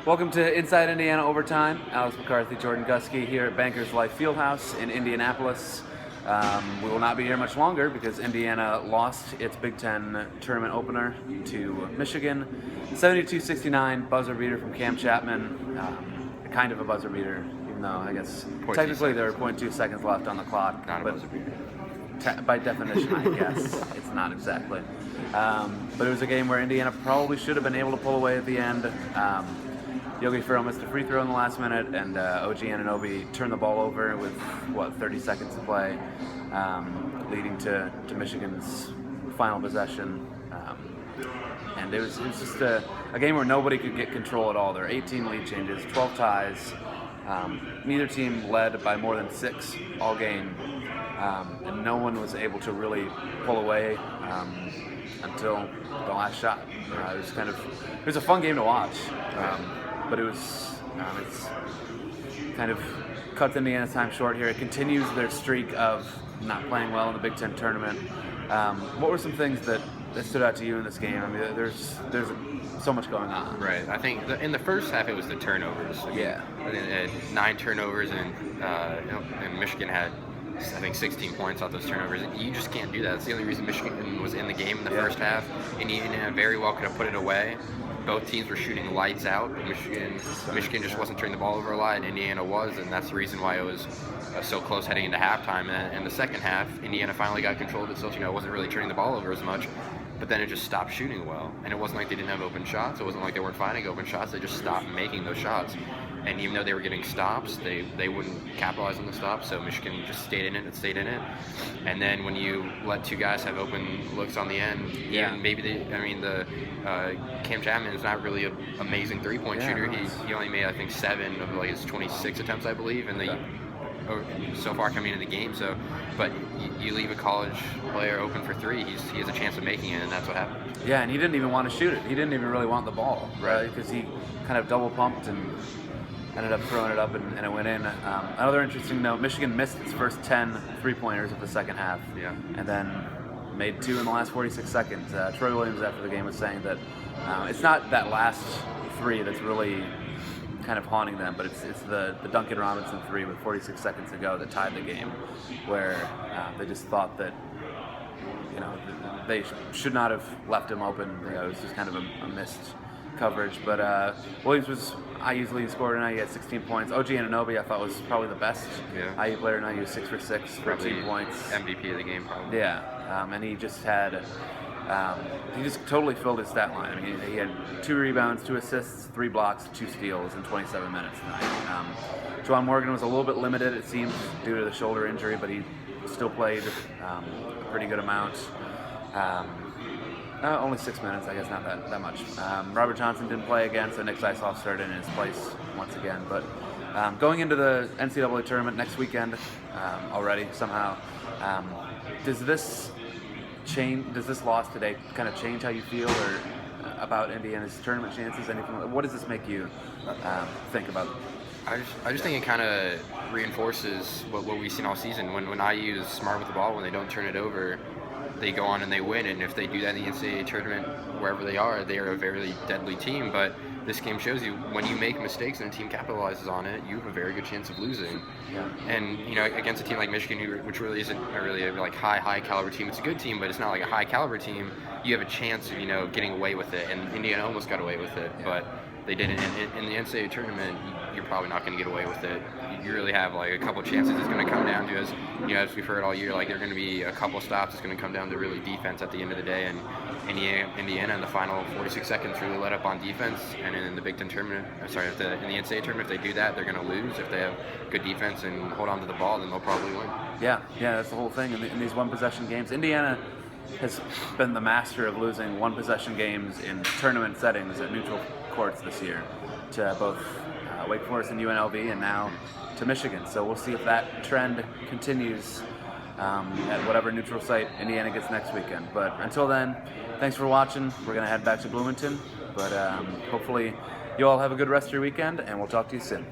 Welcome to Inside Indiana Overtime. Alex McCarthy, Jordan Gusky here at Bankers Life Fieldhouse in Indianapolis. We will not be here much longer because Indiana lost its Big Ten tournament opener to Michigan. 72-69, buzzer beater from Cam Chapman. Kind of a buzzer beater, even though I guess technically there were 0.2 seconds left on the clock. Not a buzzer beater. By definition, I guess it's not exactly. But it was a game where Indiana probably should have been able to pull away at the end. Yogi Ferrell missed a free throw in the last minute, and OG Anunoby turned the ball over with, 30 seconds to play, leading to Michigan's final possession. And it was just a game where nobody could get control at all. There were 18 lead changes, 12 ties. Neither team led by more than 6 all game, and no one was able to really pull away until the last shot. It was a fun game to watch. But it's kind of cuts Indiana's time short here. It continues their streak of not playing well in the Big Ten tournament. What were some things that stood out to you in this game? I mean, there's so much going on. Right. I think in the first half it was the turnovers. It had 9 turnovers, and Michigan had, I think, 16 points off those turnovers. You just can't do that. That's the only reason Michigan was in the game in the first half. Indiana very well could have put it away. Both teams were shooting lights out. Michigan just wasn't turning the ball over a lot, and Indiana was, and that's the reason why it was so close heading into halftime. And the second half, Indiana finally got control of it. So, it wasn't really turning the ball over as much, but then it just stopped shooting well. And it wasn't like they didn't have open shots. It wasn't like they weren't finding open shots. They just stopped making those shots. And even though they were getting stops, they wouldn't capitalize on the stops. So Michigan just stayed in it. And then when you let 2 guys have open looks on the end, even maybe Cam Chapman is not really an amazing 3-point shooter. He only made, I think, 7 of his 26 attempts, I believe, so far coming into the game. So, but you leave a college player open for 3, he has a chance of making it, and that's what happened. Yeah, and he didn't even want to shoot it. He didn't even really want the ball, right? Because he kind of double pumped and ended up throwing it up, and it went in. Another interesting note, Michigan missed its first 10 three-pointers of the second half, and then made 2 in the last 46 seconds. Troy Williams, after the game, was saying that it's not that last 3 that's really kind of haunting them, but it's the Duncan Robinson 3 with 46 seconds to go that tied the game, where they just thought that they should not have left him open. It was just kind of a missed coverage. But Williams was IU's leading scorer tonight. He had 16 points. OG Anunoby, I thought, was probably the best IU player tonight. He was 6 for 6, 13 points. MVP of the game, probably. Yeah, and he just had he just totally filled his stat line. I mean, he had 2 rebounds, 2 assists, 3 blocks, 2 steals in 27 minutes tonight. Juwan Morgan was a little bit limited, it seems, due to the shoulder injury, but he still played a pretty good amount. Only 6 minutes, I guess, not that much. Robert Johnson didn't play again, so Nick Zeisloff started in his place once again. But going into the NCAA tournament next weekend already somehow, does this loss today kind of change how you feel or about Indiana's tournament chances? Anything? What does this make you think about? I just think it kind of reinforces what we've seen all season. When IU is smart with the ball, when they don't turn it over, they go on and they win. And if they do that in the NCAA tournament, wherever they are a very deadly team. But this game shows you when you make mistakes and a team capitalizes on it, you have a very good chance of losing. Yeah. And against a team like Michigan, which really isn't a high caliber team, it's a good team, but it's not like a high caliber team. You have a chance of getting away with it, and Indiana almost got away with it, but they didn't. In the NCAA tournament, you're probably not going to get away with it. You really have a couple chances. It's going to come down to, as we've heard all year, there are going to be a couple stops. It's going to come down to really defense at the end of the day. And Indiana in the final 46 seconds really let up on defense. And in the Big Ten tournament, in the NCAA tournament, if they do that, they're going to lose. If they have good defense and hold on to the ball, then they'll probably win. Yeah, that's the whole thing. In these one-possession games, Indiana has been the master of losing one-possession games in tournament settings at neutral courts this year to both Wake Forest and UNLV, and now to Michigan. So we'll see if that trend continues at whatever neutral site Indiana gets next weekend. But until then, thanks for watching. We're going to head back to Bloomington, but hopefully you all have a good rest of your weekend, and we'll talk to you soon.